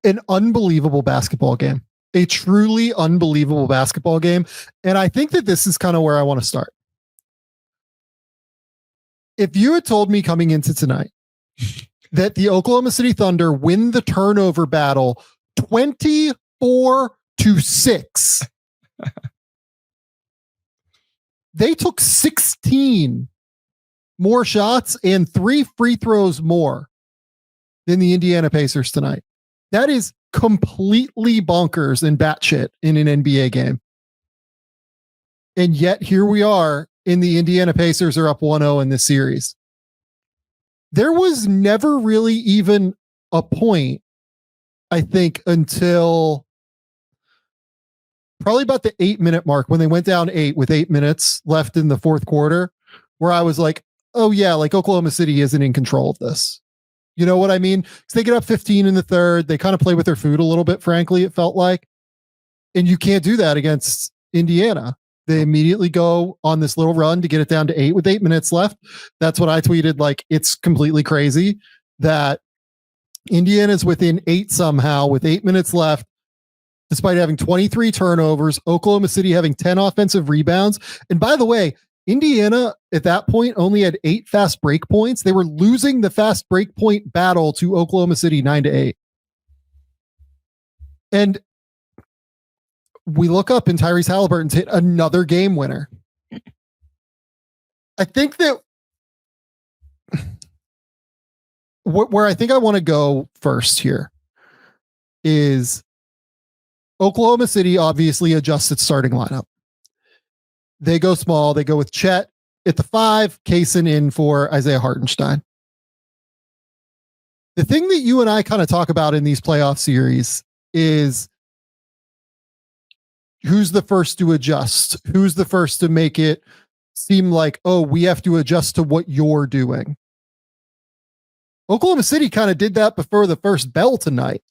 an unbelievable basketball game, a truly unbelievable basketball game. And I think that this is kind of where I want to start. If you had told me coming into tonight that the Oklahoma City Thunder win the turnover battle 24-6, they took 16 more shots and 3 free throws more than the Indiana Pacers tonight. That is completely bonkers and batshit in an NBA game. And yet here we are, and the Indiana Pacers are up 1-0 in this series. There was never really even a point, I think, until probably about the 8-minute mark when they went down 8 with 8 minutes left in the fourth quarter, where I was like, oh yeah, like Oklahoma City isn't in control of this. You know what I mean? Because they get up 15 in the third. They kind of play with their food a little bit, frankly, it felt like. And you can't do that against Indiana. They immediately go on this little run to get it down to 8 with 8 minutes left. That's what I tweeted. Like, it's completely crazy that Indiana's within 8 somehow with 8 minutes left, despite having 23 turnovers, Oklahoma City having 10 offensive rebounds. And by the way, Indiana at that point only had 8 fast break points. They were losing the fast break point battle to Oklahoma City 9-8. And we look up and Tyrese Halliburton's hit another game winner. I think that where I think I want to go first here is Oklahoma City obviously adjusts its starting lineup. They go small. They go with Chet at the 5, Kaysen in for Isaiah Hartenstein. The thing that you and I kind of talk about in these playoff series is who's the first to adjust? Who's the first to make it seem like, oh, we have to adjust to what you're doing? Oklahoma City kind of did that before the first bell tonight,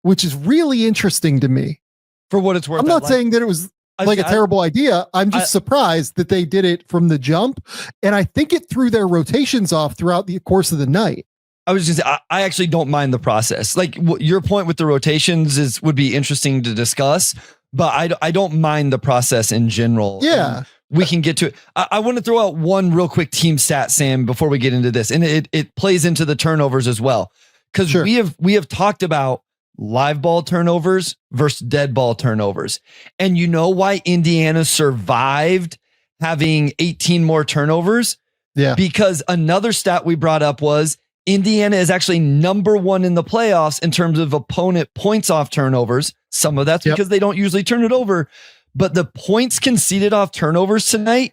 which is really interesting to me. For what it's worth. I'm not saying that it was like a terrible idea. I'm just surprised that they did it from the jump. And I think it threw their rotations off throughout the course of the night. I was just, I actually don't mind the process. Like your point with the rotations would be interesting to discuss, but I don't mind the process in general. Yeah. And we can get to it. I want to throw out one real quick team stat, Sam, before we get into this. And it plays into the turnovers as well. Because we have talked about live ball turnovers versus dead ball turnovers. And you know why Indiana survived having 18 more turnovers? Yeah. Because another stat we brought up was Indiana is actually number 1 in the playoffs in terms of opponent points off turnovers. Some of that's because they don't usually turn it over, but the points conceded off turnovers tonight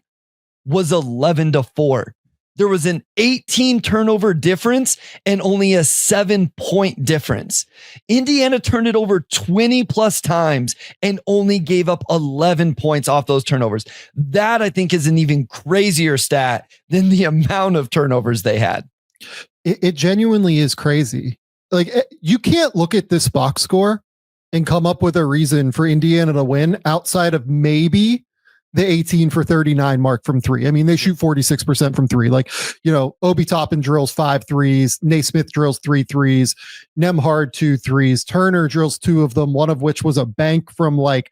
was 11-4. There was an 18 turnover difference and only a 7-point difference. Indiana turned it over 20 plus times and only gave up 11 points off those turnovers. That I think is an even crazier stat than the amount of turnovers they had. It genuinely is crazy. Like, you can't look at this box score and come up with a reason for Indiana to win outside of maybe the 18 for 39 mark from 3. I mean, they shoot 46% from 3. Like, you know, Obi Toppin drills 5 threes. Naismith drills 3 threes. Nembhard 2 threes. Turner drills 2 of them, one of which was a bank from like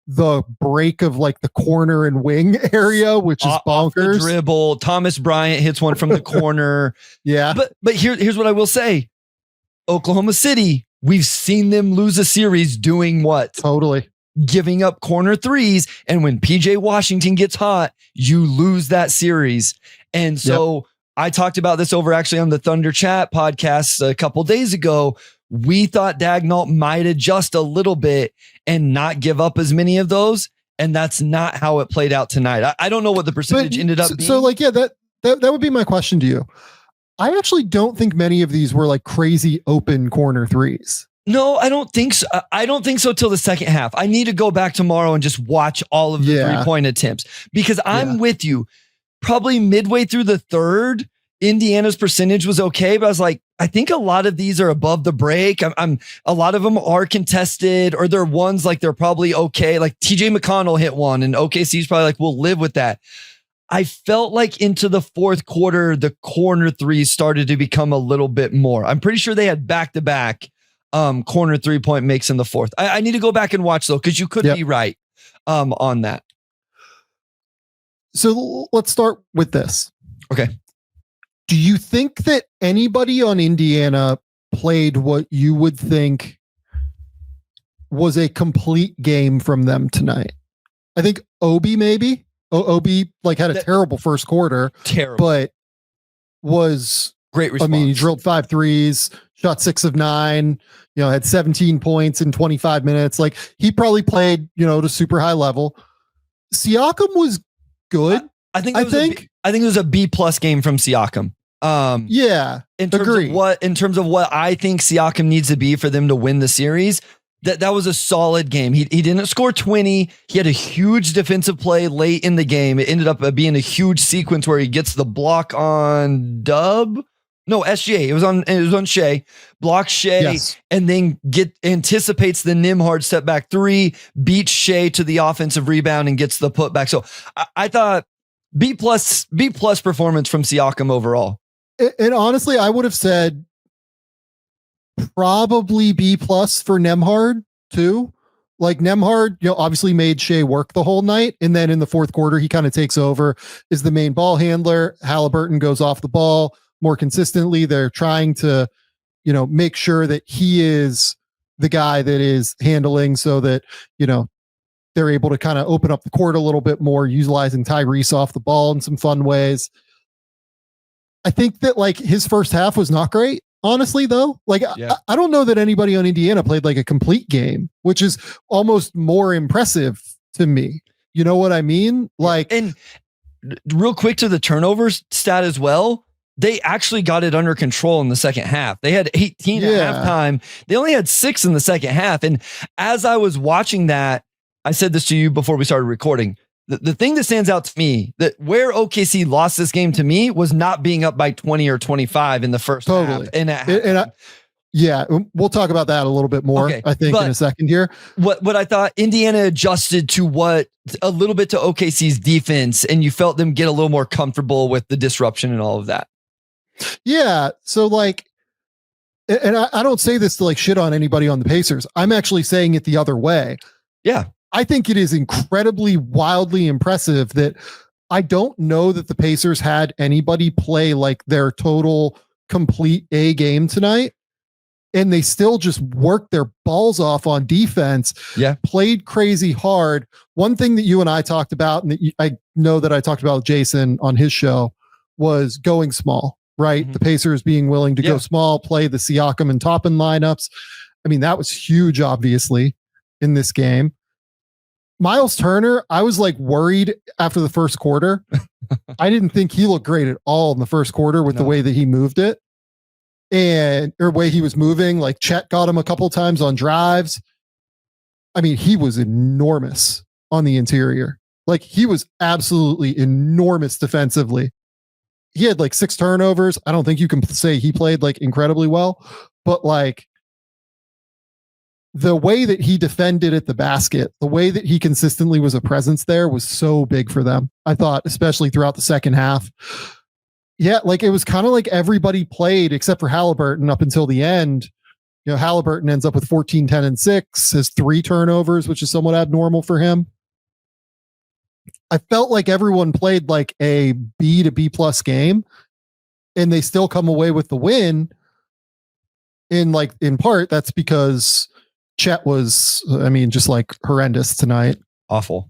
the break of like the corner and wing area, which is bonkers. Dribble. Thomas Bryant hits one from the corner. Yeah. But here's what I will say. Oklahoma City, we've seen them lose a series doing what? Totally. Giving up corner threes. And when PJ Washington gets hot, you lose that series. And so I talked about this over actually on the Thunder Chat podcast a couple days ago. We thought Dagnall might adjust a little bit and not give up as many of those. And that's not how it played out tonight. I don't know what the percentage ended up being. So like, yeah, that would be my question to you. I actually don't think many of these were like crazy open corner threes. No, I don't think so. I don't think so till the second half. I need to go back tomorrow and just watch all of the 3-point attempts because I'm with you. Probably midway through the third, Indiana's percentage was okay, but I was like, I think a lot of these are above the break. A lot of them are contested, or they're ones like they're probably okay. Like TJ McConnell hit one, and OKC's probably like, we'll live with that. I felt like into the fourth quarter, the corner threes started to become a little bit more. I'm pretty sure they had back-to-back corner 3-point makes in the fourth. I need to go back and watch though, because you could be right on that. So let's start with this. Okay. Do you think that anybody on Indiana played what you would think was a complete game from them tonight? I think Obi maybe. Obi like had a terrible first quarter. Terrible. But was great response. I mean, he drilled 5 threes, shot 6 of 9, had 17 points in 25 minutes. Like he probably played, to super high level. Siakam was good. I think it was a B+ game from Siakam. In terms of what I think Siakam needs to be for them to win the series, that was a solid game. He didn't score 20. He had a huge defensive play late in the game. It ended up being a huge sequence where he gets the block on SGA. It was on Shea, blocks Shea, and then anticipates the Nembhard step back 3, beats Shea to the offensive rebound and gets the putback. So I thought B+ performance from Siakam overall. And honestly, I would have said probably B+ for Nembhard too. Like Nembhard, obviously made Shea work the whole night. And then in the fourth quarter, he kind of takes over, is the main ball handler. Halliburton goes off the ball more consistently. They're trying to, make sure that he is the guy that is handling so that, they're able to kind of open up the court a little bit more, utilizing Tyrese off the ball in some fun ways. I think that like his first half was not great, honestly, though. Like, I don't know that anybody on Indiana played like a complete game, which is almost more impressive to me. You know what I mean? Like, and real quick to the turnovers stat as well. They actually got it under control in the second half. They had 18 at halftime. They only had 6 in the second half. And as I was watching that, I said this to you before we started recording. The thing that stands out to me, that where OKC lost this game to me, was not being up by 20 or 25 in the first half. We'll talk about that a little bit more, I think, in a second here. What I thought, Indiana adjusted to a little bit to OKC's defense, and you felt them get a little more comfortable with the disruption and all of that. Yeah. So like, and I don't say this to like shit on anybody on the Pacers. I'm actually saying it the other way. Yeah. I think it is incredibly, wildly impressive that I don't know that the Pacers had anybody play like their total complete A game tonight. And they still just worked their balls off on defense. Yeah. Played crazy hard. One thing that you and I talked about, and that I know that I talked about with Jason on his show, was going small, right? Mm-hmm. The Pacers being willing to go small, play the Siakam and Toppin lineups. I mean, that was huge, obviously, in this game. Miles Turner, I was like worried after the first quarter. I didn't think he looked great at all in the first quarter with the way that he moved it or way he was moving. Like Chet got him a couple times on drives. I mean, he was enormous on the interior. Like he was absolutely enormous defensively. He had like 6 turnovers. I don't think you can say he played like incredibly well, but like, the way that he defended at the basket, the way that he consistently was a presence there was so big for them. I thought, especially throughout the second half. Yeah, like it was kind of like everybody played except for Halliburton up until the end. Halliburton ends up with 14, 10, and 6, has 3 turnovers, which is somewhat abnormal for him. I felt like everyone played like a B to B+ game, and they still come away with the win. In part, that's because Chet was, just like horrendous tonight. Awful.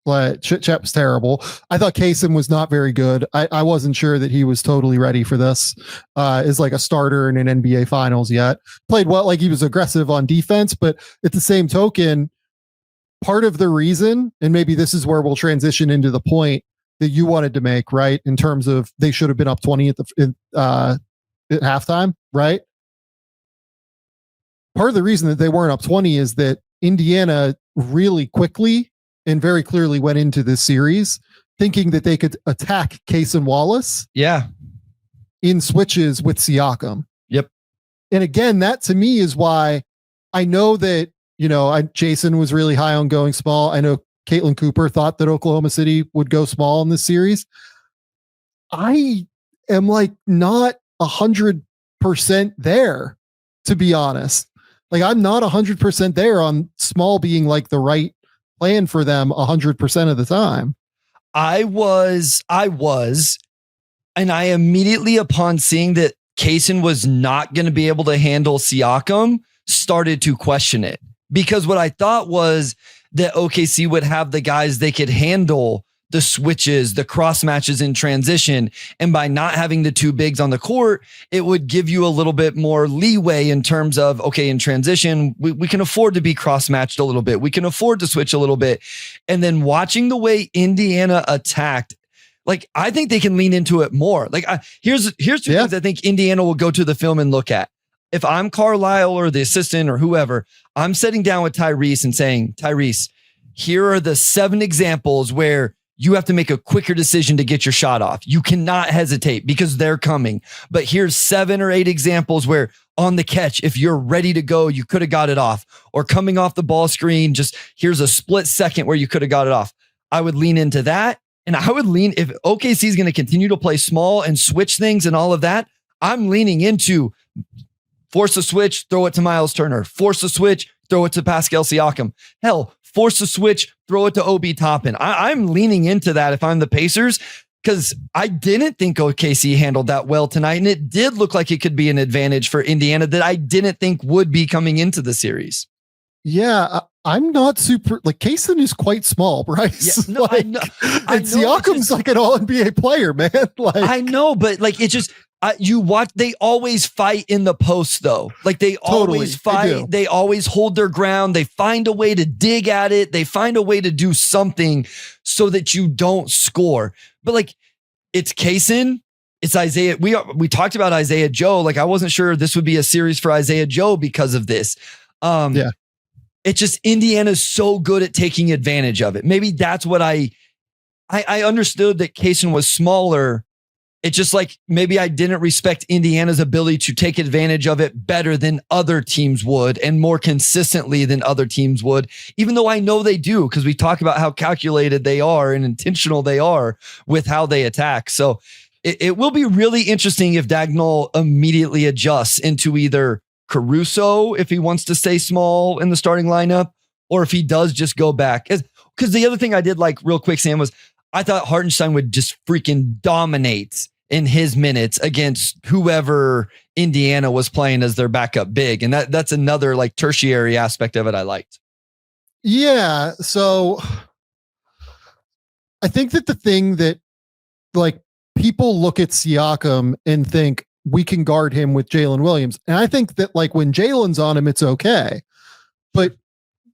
But Chet was terrible. I thought Kasem was not very good. I wasn't sure that he was totally ready for this as like a starter in an NBA Finals yet. Played well, like he was aggressive on defense, but at the same token, part of the reason, and maybe this is where we'll transition into the point that you wanted to make, right? In terms of they should have been up 20 at halftime, right? Part of the reason that they weren't up 20 is that Indiana really quickly and very clearly went into this series thinking that they could attack Case and Wallace. Yeah. In switches with Siakam. Yep. And again, that to me is why I know that, Jason was really high on going small. I know Caitlin Cooper thought that Oklahoma City would go small in this series. I am like not 100% there, to be honest. Like I'm not 100% there on small being like the right plan for them 100% of the time. I was, and I immediately upon seeing that Kaysen was not going to be able to handle Siakam, started to question it. Because what I thought was that OKC would have the guys they could handle the switches, the cross matches in transition. And by not having the two bigs on the court, it would give you a little bit more leeway in terms of, okay, in transition, we can afford to be cross matched a little bit. We can afford to switch a little bit. And then watching the way Indiana attacked, like, I think they can lean into it more. Like, here's two things I think Indiana will go to the film and look at. If I'm Carlisle or the assistant or whoever, I'm sitting down with Tyrese and saying, Tyrese, here are the 7 examples where you have to make a quicker decision to get your shot off. You cannot hesitate because they're coming. But here's 7 or 8 examples where on the catch, if you're ready to go, you could have got it off. Or coming off the ball screen, just here's a split second where you could have got it off. I would lean into that. And I would lean, if OKC is going to continue to play small and switch things and all of that, I'm leaning into force a switch, throw it to Miles Turner. Force a switch, throw it to Pascal Siakam. Hell, force a switch, throw it to Obi Toppin. I'm leaning into that if I'm the Pacers, because I didn't think OKC handled that well tonight. And it did look like it could be an advantage for Indiana that I didn't think would be coming into the series. Yeah, I'm not super, like, Kaysen is quite small, Bryce. Yeah, no, like, I know. And Siakam's like an all NBA player, man. Like, I know, but like, it's just, you watch, they always fight in the post though. Like they always fight. They always hold their ground. They find a way to dig at it. They find a way to do something so that you don't score. But like, it's Kaysen, it's Isaiah. We talked about Isaiah Joe. Like, I wasn't sure this would be a series for Isaiah Joe because of this. It's just Indiana's so good at taking advantage of it. Maybe that's what I understood, that Kaysen was smaller. It's just like, maybe I didn't respect Indiana's ability to take advantage of it better than other teams would and more consistently than other teams would, even though I know they do, because we talk about how calculated they are and intentional they are with how they attack. So it will be really interesting if Dagnall immediately adjusts into either Caruso, if he wants to stay small in the starting lineup, or if he does just go back. Because the other thing I did like real quick, Sam, was I thought Hartenstein would just freaking dominate in his minutes against whoever Indiana was playing as their backup big. And that's another like tertiary aspect of it I liked. Yeah. So I think that the thing that, like, people look at Siakam and think we can guard him with Jalen Williams. And I think that, like, when Jalen's on him, it's okay. But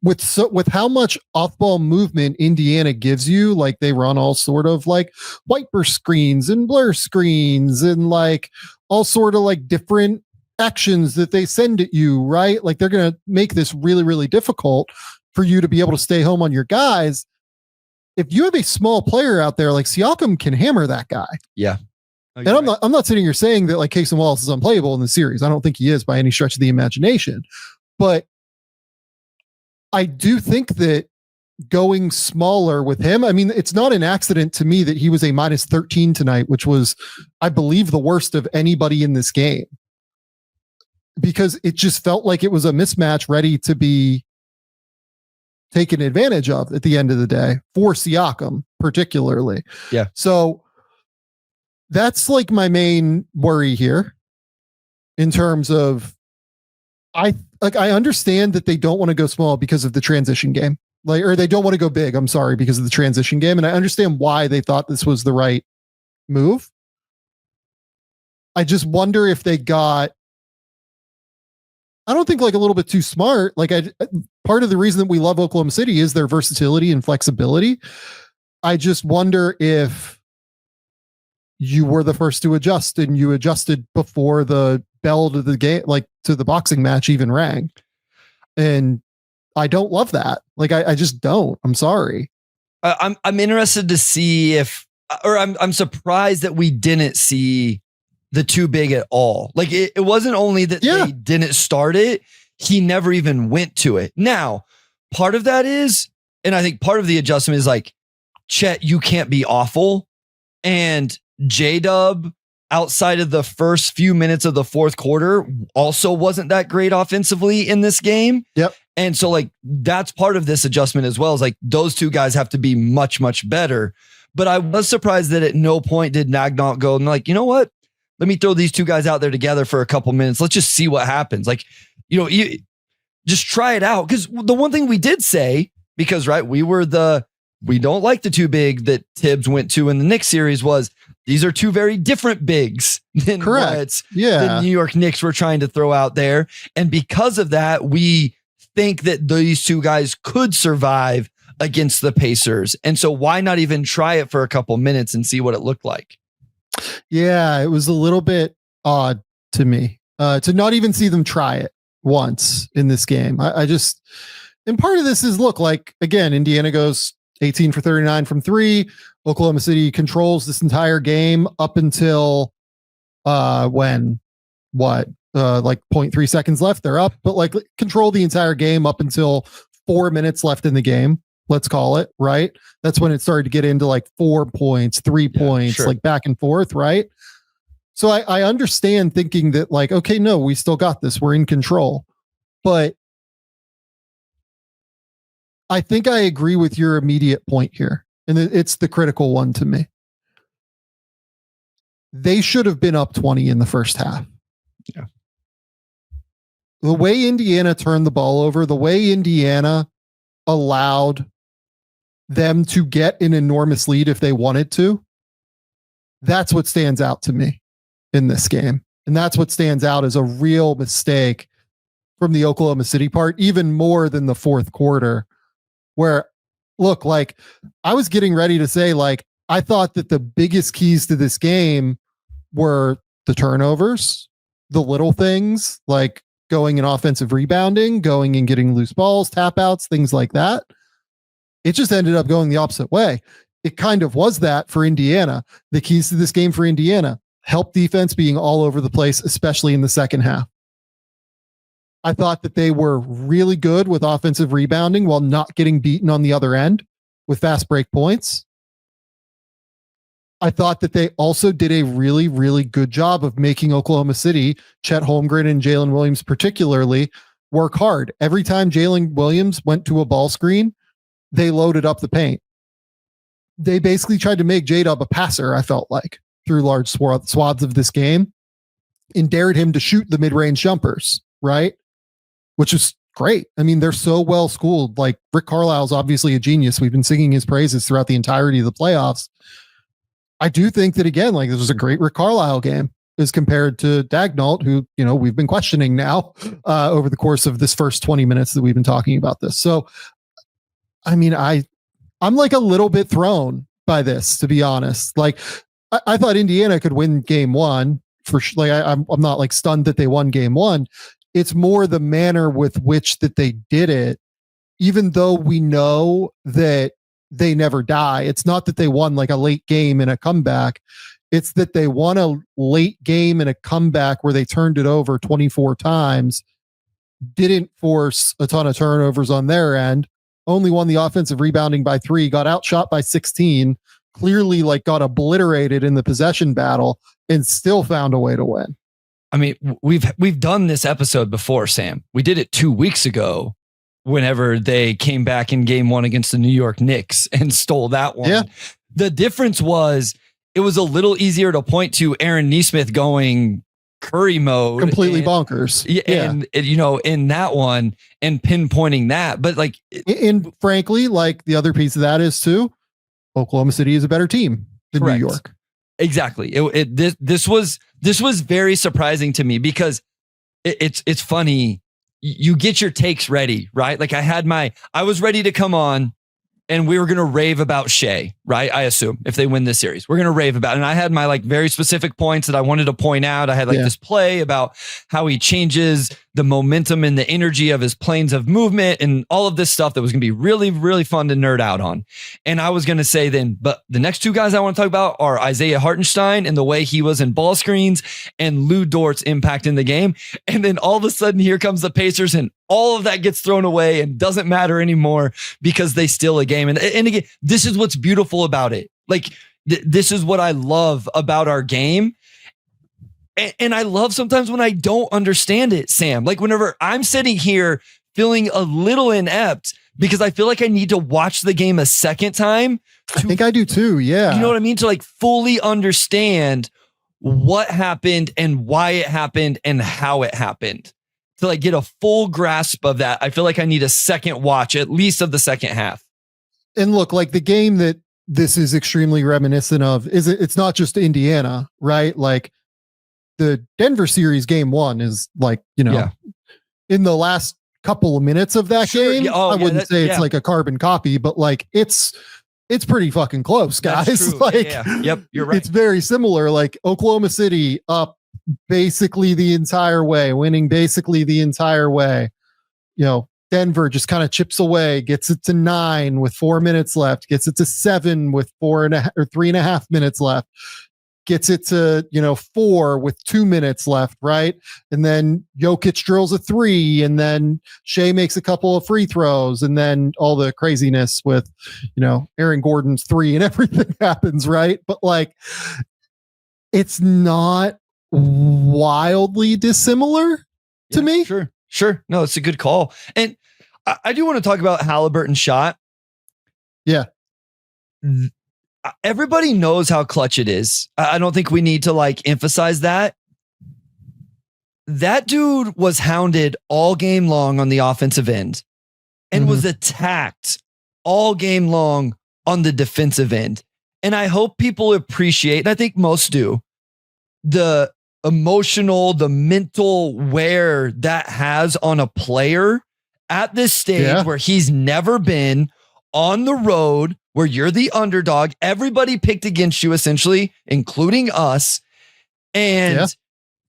with how much off-ball movement Indiana gives you, like, they run all sort of like wiper screens and blur screens and like all sort of like different actions that they send at you, right? Like, they're going to make this really, really difficult for you to be able to stay home on your guys. If you have a small player out there, like Siakam can hammer that guy. Yeah. And I'm not sitting here saying that like Kaysen Wallace is unplayable in the series. I don't think he is by any stretch of the imagination, but I do think that going smaller with him, I mean, it's not an accident to me that he was a minus 13 tonight, which was, I believe, the worst of anybody in this game, because it just felt like it was a mismatch ready to be taken advantage of at the end of the day for Siakam particularly. Yeah. So that's like my main worry here in terms of, I understand that they don't want to go small because of the transition game, like, or they don't want to go big. I'm sorry, because of the transition game. And I understand why they thought this was the right move. I just wonder if they got, I don't think, like, a little bit too smart. Like, part of the reason that we love Oklahoma City is their versatility and flexibility. I just wonder if you were the first to adjust and you adjusted before the bell to the game, like to the boxing match, even rang. And I don't love that. Like, I just don't. I'm sorry. I'm interested to see if, or I'm surprised that we didn't see the too big at all. Like, it wasn't only that they didn't start it, he never even went to it. Now, part of that is, and I think part of the adjustment is like, Chet, you can't be awful. And J-Dub outside of the first few minutes of the fourth quarter also wasn't that great offensively in this game. Yep. And so like, that's part of this adjustment as well, is like those two guys have to be much, much better. But I was surprised that at no point did Nagnaut go and like, you know what? Let me throw these two guys out there together for a couple minutes. Let's just see what happens. Like, you just try it out. Because the one thing we did say, because right, we don't like the too big that Tibbs went to in the Knicks series, was these are two very different bigs than what the New York Knicks were trying to throw out there. And because of that, we think that these two guys could survive against the Pacers. And so why not even try it for a couple minutes and see what it looked like? Yeah, it was a little bit odd to me to not even see them try it once in this game. I just, and part of this is, look, like, again, Indiana goes 18 for 39 from three. Oklahoma City controls this entire game up until like 0.3 seconds left. They're up, but like control the entire game up until 4 minutes left in the game. Let's call it, right? That's when it started to get into like 4 points, 3 points, like back and forth, right? So I understand thinking that like, okay, no, we still got this. We're in control. But I think I agree with your immediate point here. And it's the critical one to me. They should have been up 20 in the first half. Yeah. The way Indiana turned the ball over, the way Indiana allowed them to get an enormous lead if they wanted to, that's what stands out to me in this game. And that's what stands out as a real mistake from the Oklahoma City part, even more than the fourth quarter, where, look, like I was getting ready to say, like, I thought that the biggest keys to this game were the turnovers, the little things like going in offensive rebounding, going and getting loose balls, tap outs, things like that. It just ended up going the opposite way. It kind of was that for Indiana. The keys to this game for Indiana: help defense being all over the place, especially in the second half. I thought that they were really good with offensive rebounding while not getting beaten on the other end with fast break points. I thought that they also did a really, really good job of making Oklahoma City, Chet Holmgren and Jalen Williams particularly, work hard. Every time Jalen Williams went to a ball screen, they loaded up the paint. They basically tried to make J-Dub a passer, I felt like, through large swaths of this game, and dared him to shoot the mid-range jumpers, right? Which is great. I mean, they're so well schooled. Like, Rick Carlisle's obviously a genius. We've been singing his praises throughout the entirety of the playoffs. I do think that, again, like, this was a great Rick Carlisle game as compared to Daigneault, who, we've been questioning now over the course of this first 20 minutes that we've been talking about this. So, I mean, I'm like a little bit thrown by this, to be honest. Like, I thought Indiana could win game one for sure. Like, I'm not like stunned that they won game one. It's more the manner with which that they did it, even though we know that they never die. It's not that they won like a late game in a comeback. It's that they won a late game in a comeback where they turned it over 24 times, didn't force a ton of turnovers on their end, only won the offensive rebounding by 3, got outshot by 16, clearly like got obliterated in the possession battle, and still found a way to win. I mean, we've done this episode before, Sam. We did it 2 weeks ago whenever they came back in game one against the New York Knicks and stole that one. Yeah. The difference was it was a little easier to point to Aaron Nesmith going Curry mode, completely bonkers. And in that one and pinpointing that, but like, and frankly, like the other piece of that is too, Oklahoma City is a better team than New York. Exactly. This was very surprising to me because it's funny. You get your takes ready, right? Like I was ready to come on and we were going to rave about Shea, right? I assume if they win this series, we're going to rave about it. And I had my like very specific points that I wanted to point out. I had like this play about how he changes the momentum and the energy of his planes of movement and all of this stuff that was going to be really, really fun to nerd out on. And I was going to say then, but the next two guys I want to talk about are Isaiah Hartenstein and the way he was in ball screens and Lou Dort's impact in the game. And then all of a sudden here comes the Pacers and all of that gets thrown away and doesn't matter anymore because they steal a game. And again, this is what's beautiful about it. Like this is what I love about our game. And I love sometimes when I don't understand it, Sam. Like whenever I'm sitting here feeling a little inept because I feel like I need to watch the game a second time. I think I do too. Yeah. You know what I mean? To like fully understand what happened and why it happened and how it happened. To like get a full grasp of that. I feel like I need a second watch, at least of the second half. And look, like the game that this is extremely reminiscent of it's not just Indiana, right? Like the Denver series game 1 is like, in the last couple of minutes of that game, I wouldn't say it's like a carbon copy, but like it's pretty fucking close, guys. Like, Yep, you're right. It's very similar. Like Oklahoma City up basically the entire way, winning basically the entire way. Denver just kind of chips away, gets it to 9 with 4 minutes left, gets it to 7 with 3.5 minutes left, gets it to 4 with 2 minutes left, right? And then Jokic drills a 3, and then Shea makes a couple of free throws, and then all the craziness with Aaron Gordon's 3 and everything happens, right? But like it's not wildly dissimilar to me. Sure. No, it's a good call. And I do want to talk about Halliburton's shot. Yeah. Everybody knows how clutch it is. I don't think we need to like emphasize that. That dude was hounded all game long on the offensive end and was attacked all game long on the defensive end. And I hope people appreciate, and I think most do, the emotional, the mental wear that has on a player at this stage where he's never been on the road, where you're the underdog. Everybody picked against you, essentially, including us. And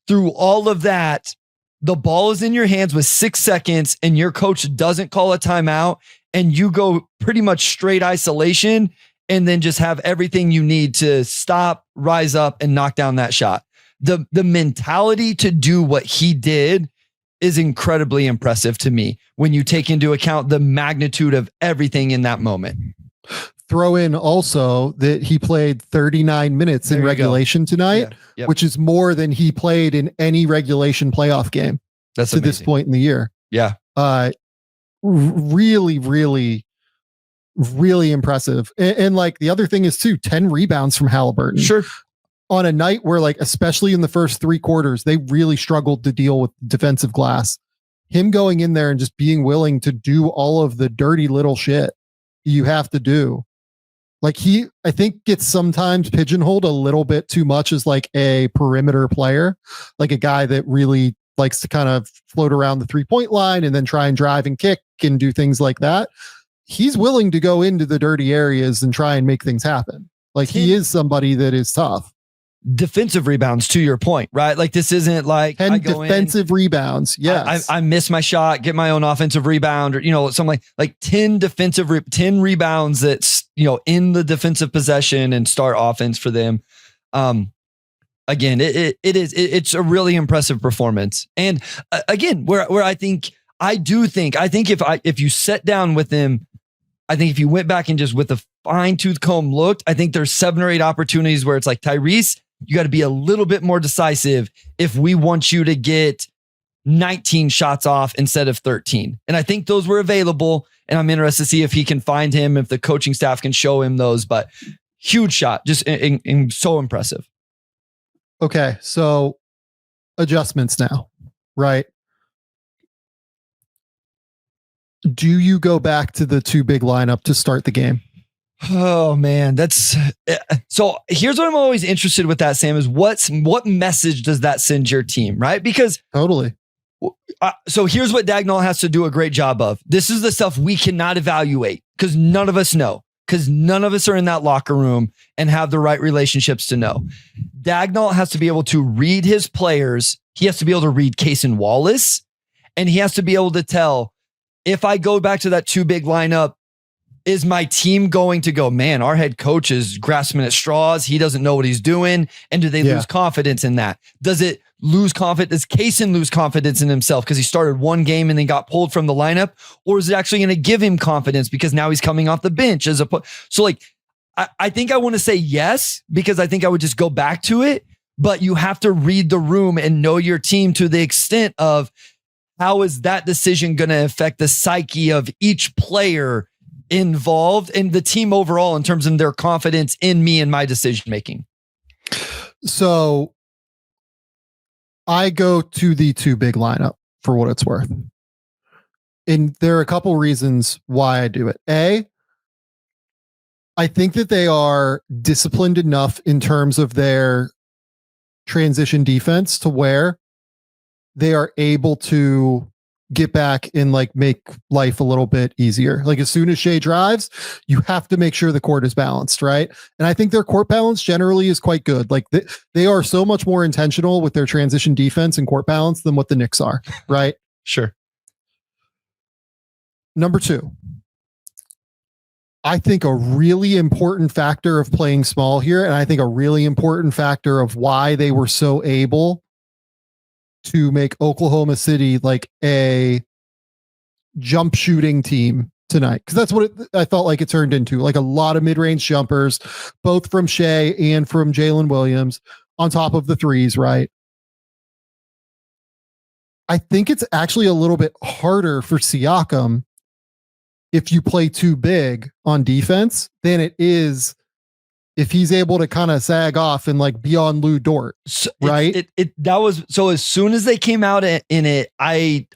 through all of that, the ball is in your hands with 6 seconds and your coach doesn't call a timeout and you go pretty much straight isolation and then just have everything you need to stop, rise up, and knock down that shot. The mentality to do what he did is incredibly impressive to me when you take into account the magnitude of everything in that moment. Throw in also that he played 39 minutes in regulation tonight, which is more than he played in any regulation playoff game to this point in the year. Yeah. Really, really, really impressive. And like the other thing is too, 10 rebounds from Halliburton. Sure. On a night where, like, especially in the first 3 quarters, they really struggled to deal with defensive glass. Him going in there and just being willing to do all of the dirty little shit you have to do. Like I think gets sometimes pigeonholed a little bit too much as like a perimeter player, like a guy that really likes to kind of float around the 3-point line and then try and drive and kick and do things like that. He's willing to go into the dirty areas and try and make things happen. Like he is somebody that is tough. Defensive rebounds, to your point, right? Like this isn't like 10 defensive rebounds. Yes. I miss my shot, get my own offensive rebound, or something like 10 10 rebounds that's in the defensive possession and start offense for them. Again, it's a really impressive performance. And again, where I think if you sat down with him, I think if you went back and just with a fine tooth comb looked, I think there's 7 or 8 opportunities where it's like, Tyrese, you got to be a little bit more decisive if we want you to get 19 shots off instead of 13. And I think those were available, and I'm interested to see if he can find him, if the coaching staff can show him those, but huge shot, just so impressive. Okay. So adjustments now, right? Do you go back to the 2 big lineup to start the game? Oh man, so here's what I'm always interested with that, Sam, is what message does that send your team, right? Because totally. So here's what Dagnall has to do a great job of. This is the stuff we cannot evaluate because none of us know, because none of us are in that locker room and have the right relationships to know. Dagnall has to be able to read his players. He has to be able to read Case and Wallace, and he has to be able to tell, if I go back to that 2 big lineup, is my team going to go, man, our head coach is grasping at straws. He doesn't know what he's doing. And do they lose confidence in that? Does it lose confidence? Does Kaysen lose confidence in himself because he started 1 game and then got pulled from the lineup? Or is it actually going to give him confidence because now he's coming off the bench so like, I think I want to say yes, because I think I would just go back to it. but you have to read the room and know your team to the extent of how is that decision going to affect the psyche of each player involved and the team overall in terms of their confidence in me and my decision making. So I go to the 2 big lineup for what it's worth. And there are a couple reasons why I do it. A, I think that they are disciplined enough in terms of their transition defense to where they are able to get back and like make life a little bit easier. Like as soon as Shea drives, you have to make sure the court is balanced, right? And I think their court balance generally is quite good. Like they are so much more intentional with their transition defense and court balance than what the Knicks are, right? Sure. Number 2, I think a really important factor of playing small here, and I think a really important factor of why they were so able to make Oklahoma City like a jump shooting team tonight. Because that's what I felt like it turned into, like a lot of mid-range jumpers, both from Shea and from Jalen Williams on top of the threes, right? I think it's actually a little bit harder for Siakam if you play too big on defense than it is if he's able to kind of sag off and like be on Lou Dort, right? That was so. As soon as they came out in it, I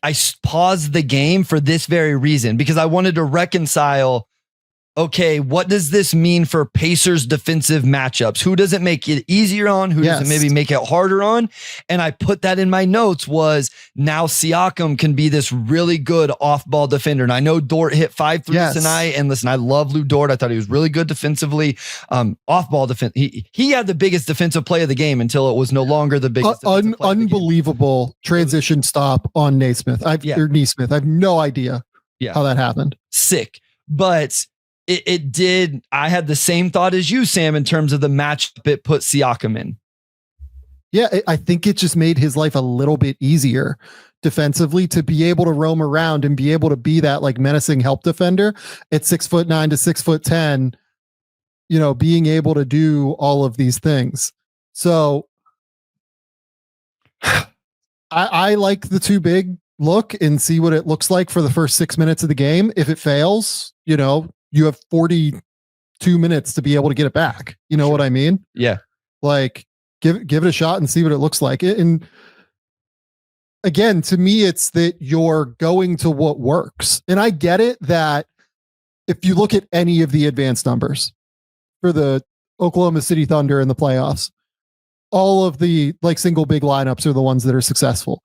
paused the game for this very reason, because I wanted to reconcile. Okay, what does this mean for Pacers defensive matchups? Who does it make it easier on? Who does it maybe make it harder on? And I put that in my notes was now Siakam can be this really good off-ball defender. And I know Dort hit 5 threes tonight. And listen, I love Lou Dort. I thought he was really good defensively. Off-ball defense. He had the biggest defensive play of the game until it was no longer the biggest. Unbelievable transition stop on Naismith. Or Neesmith. I have no idea how that happened. Sick. But it did. I had the same thought as you, Sam, in terms of the matchup it put Siakam in. Yeah, I think it just made his life a little bit easier defensively to be able to roam around and be able to be that like menacing help defender at 6'9" to 6'10", you know, being able to do all of these things. So I like the 2 big look and see what it looks like for the first 6 minutes of the game. If it fails, you know, you have 42 minutes to be able to get it back. You know what I mean? Yeah. Like give it a shot and see what it looks like. And again, to me, it's that you're going to what works. And I get it that if you look at any of the advanced numbers for the Oklahoma City Thunder in the playoffs, all of the like single big lineups are the ones that are successful.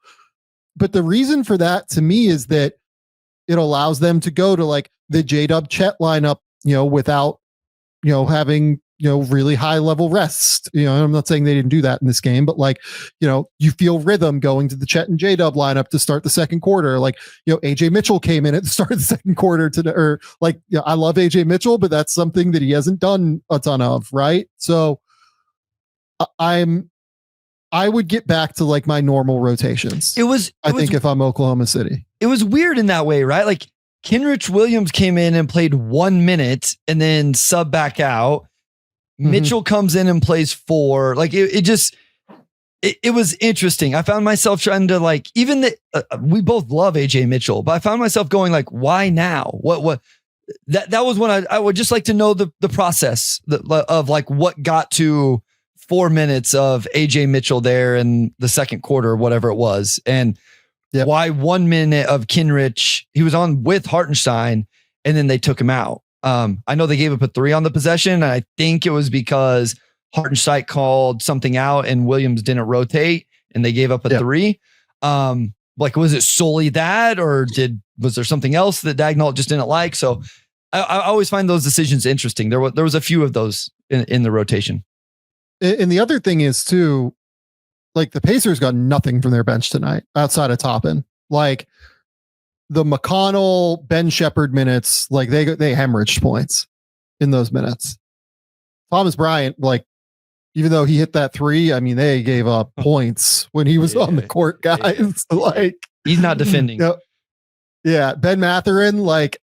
But the reason for that to me is that it allows them to go to like the J-Dub Chet lineup, you know, without, you know, having, you know, really high level rest. You know, I'm not saying they didn't do that in this game, but like, you know, you feel rhythm going to the Chet and J-Dub lineup to start the second quarter. Like, you know, AJ Mitchell came in at the start of the second quarter or like, you know, I love AJ Mitchell, but that's something that he hasn't done a ton of. Right. So I would get back to like my normal rotations. I think if I'm Oklahoma City, it was weird in that way, right? Like Kenrich Williams came in and played 1 minute and then sub back out. Mitchell comes in and plays 4. Like it was interesting. I found myself trying to like, even that we both love AJ Mitchell, but I found myself going like, why now? What that was when I would just like to know the process of like what got to 4 minutes of AJ Mitchell there in the second quarter, whatever it was. And why 1 minute of Kenrich, he was on with Hartenstein and then they took him out. I know they gave up a 3 on the possession. And I think it was because Hartenstein called something out and Williams didn't rotate and they gave up a 3. Like, was it solely that, or was there something else that Dagnall just didn't like? So I always find those decisions interesting. There was a few of those in the rotation. And the other thing is too, like the Pacers got nothing from their bench tonight outside of Toppin. Like the McConnell, Ben Shepherd minutes, like they hemorrhaged points in those minutes. Thomas Bryant, like, even though he hit that 3, I mean, they gave up points when he was on the court, guys. Like he's not defending. You know, Ben Mathurin, like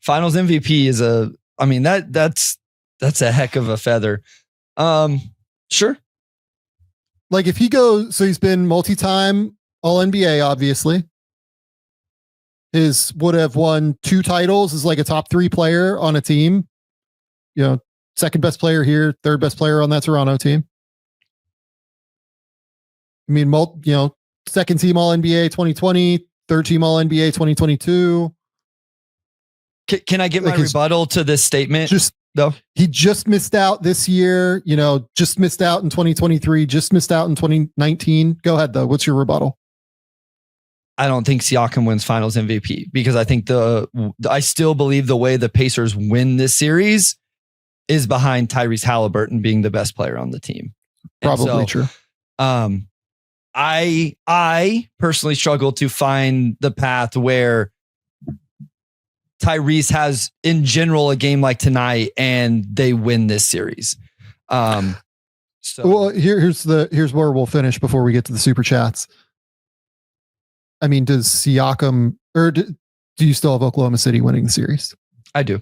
Finals MVP is that's a heck of a feather. Sure. Like if he goes, so he's been multi-time All-NBA, obviously. Would have won 2 titles as like a top 3 player on a team. You know, second best player here, third best player on that Toronto team. I mean, second team All-NBA 2020, third team All-NBA 2022. Can I get my rebuttal to this statement? He just missed out this year, just missed out in 2023, just missed out in 2019. Go ahead, though. What's your rebuttal? I don't think Siakam wins Finals MVP because I think I still believe the way the Pacers win this series is behind Tyrese Halliburton being the best player on the team. Probably true. I personally struggle to find the path where Tyrese has, in general, a game like tonight and they win this series. Well, here's where we'll finish before we get to the super chats. I mean, does Siakam, or do you still have Oklahoma City winning the series? I do.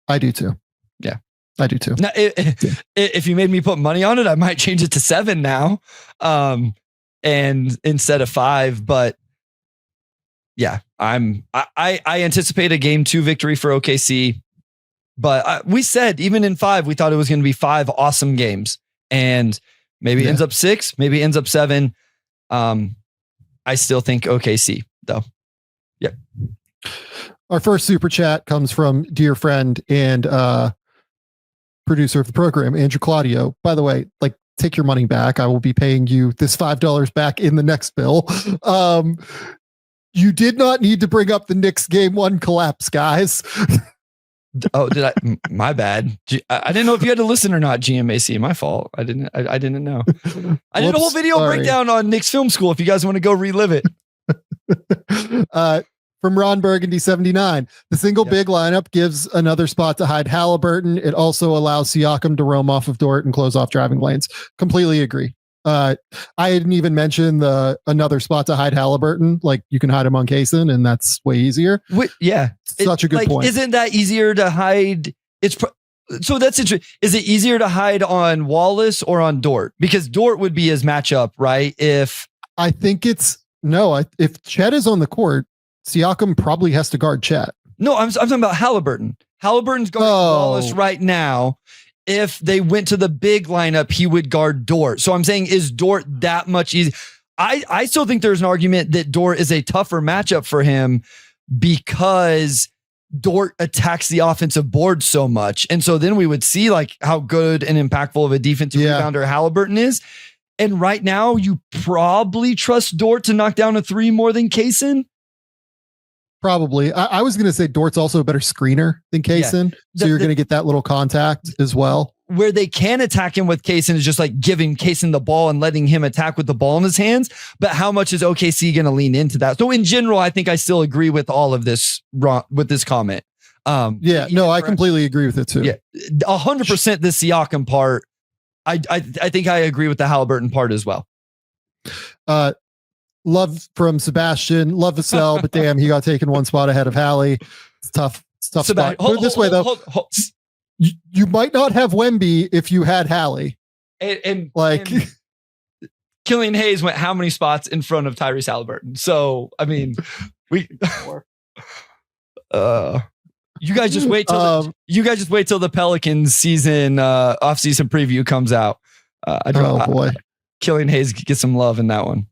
I do too. Yeah, I do too. Now, if you made me put money on it, I might change it to 7 now, and instead of 5. But yeah, I anticipate a game 2 victory for OKC. But we said even in 5, we thought it was going to be 5 awesome games, and maybe it ends up 6, maybe it ends up 7. I still think OKC though. Yep. Our first super chat comes from dear friend and producer of the program, Andrew Claudio. By the way, take your money back. I will be paying you this $5 back in the next bill. You did not need to bring up the Knicks game 1 collapse, guys. Oh, did I? My bad. I didn't know if you had to listen or not. GMAC, my fault. I didn't know. I did a whole video breakdown on Knicks Film School. If you guys want to go relive it. From Ron Burgundy 79, the single big lineup gives another spot to hide Halliburton. It also allows Siakam to roam off of Dort and close off driving lanes. Completely agree. I didn't even mention another spot to hide Halliburton. Like you can hide him on Kaysen, and that's way easier. Such a good point. Isn't that easier to hide? So that's interesting. Is it easier to hide on Wallace or on Dort? Because Dort would be his matchup, right? If Chet is on the court, Siakam probably has to guard Chet. No, I'm talking about Halliburton. Halliburton's guarding Wallace right now. If they went to the big lineup, he would guard Dort. So I'm saying, is Dort that much easier? I still think there's an argument that Dort is a tougher matchup for him because Dort attacks the offensive board so much. And so then we would see how good and impactful of a defensive rebounder Halliburton is. And right now you probably trust Dort to knock down a 3 more than Kaysen. Probably. I was going to say Dort's also a better screener than Kaysen. So you're going to get that little contact as well. Where they can attack him with Kaysen is just giving Kaysen the ball and letting him attack with the ball in his hands. But how much is OKC going to lean into that? So in general, I think I still agree with all of this with this comment. I completely agree with it too. Yeah, 100% the Siakam part. I think I agree with the Halliburton part as well. Love from Sebastian. Love Vassell, but damn, he got taken 1 spot ahead of Hallie. It's tough. Put it this way, though. You might not have Wemby if you had Hallie. And Killian Hayes went how many spots in front of Tyrese Halliburton? So, I mean, you guys just wait till the Pelicans season off-season preview comes out. Boy. Killian Hayes gets some love in that one.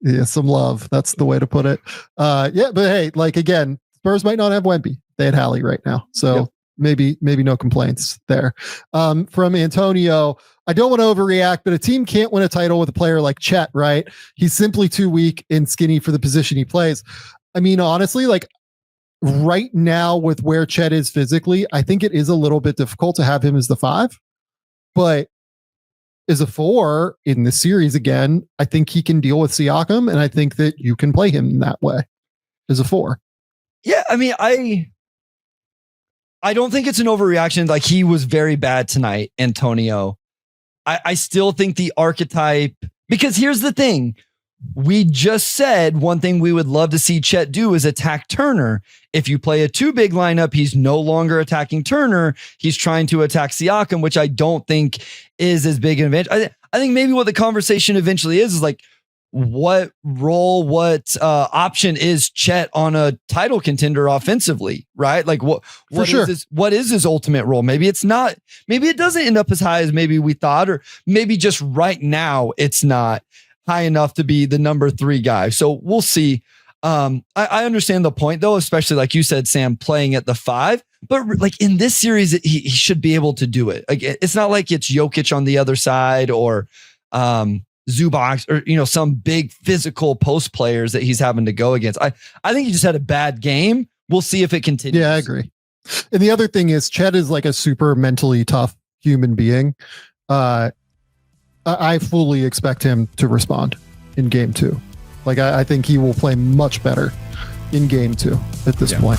Yeah, some love. That's the way to put it. But hey, again, Spurs might not have Wemby. They had Hallie right now. So maybe no complaints there. From Antonio, I don't want to overreact, but a team can't win a title with a player like Chet, right? He's simply too weak and skinny for the position he plays. I mean, honestly, right now with where Chet is physically, I think it is a little bit difficult to have him as the 5. But as a 4 in this series again, I think he can deal with Siakam, and I think that you can play him in that way as a 4. Yeah, I mean, I don't think it's an overreaction. He was very bad tonight, Antonio. I still think the archetype, because here's the thing. we just said one thing we would love to see Chet do is attack Turner. If you play a too big lineup, he's no longer attacking Turner. He's trying to attack Siakam, which I don't think is as big an advantage. I think maybe what the conversation eventually is like, what role, what option is Chet on a title contender offensively, right? Like what is his ultimate role? Maybe it's not, maybe it doesn't end up as high as maybe we thought, or maybe just right now it's not high enough to be the number 3 guy. So we'll see. I understand the point though, especially like you said, Sam, playing at the 5, but like in this series, he should be able to do it. Like it's not like it's Jokic on the other side or Zubac or, some big physical post players that he's having to go against. I think he just had a bad game. We'll see if it continues. Yeah, I agree. And the other thing is Chet is like a super mentally tough human being. I fully expect him to respond in game 2. Like I think he will play much better in game 2 at this point.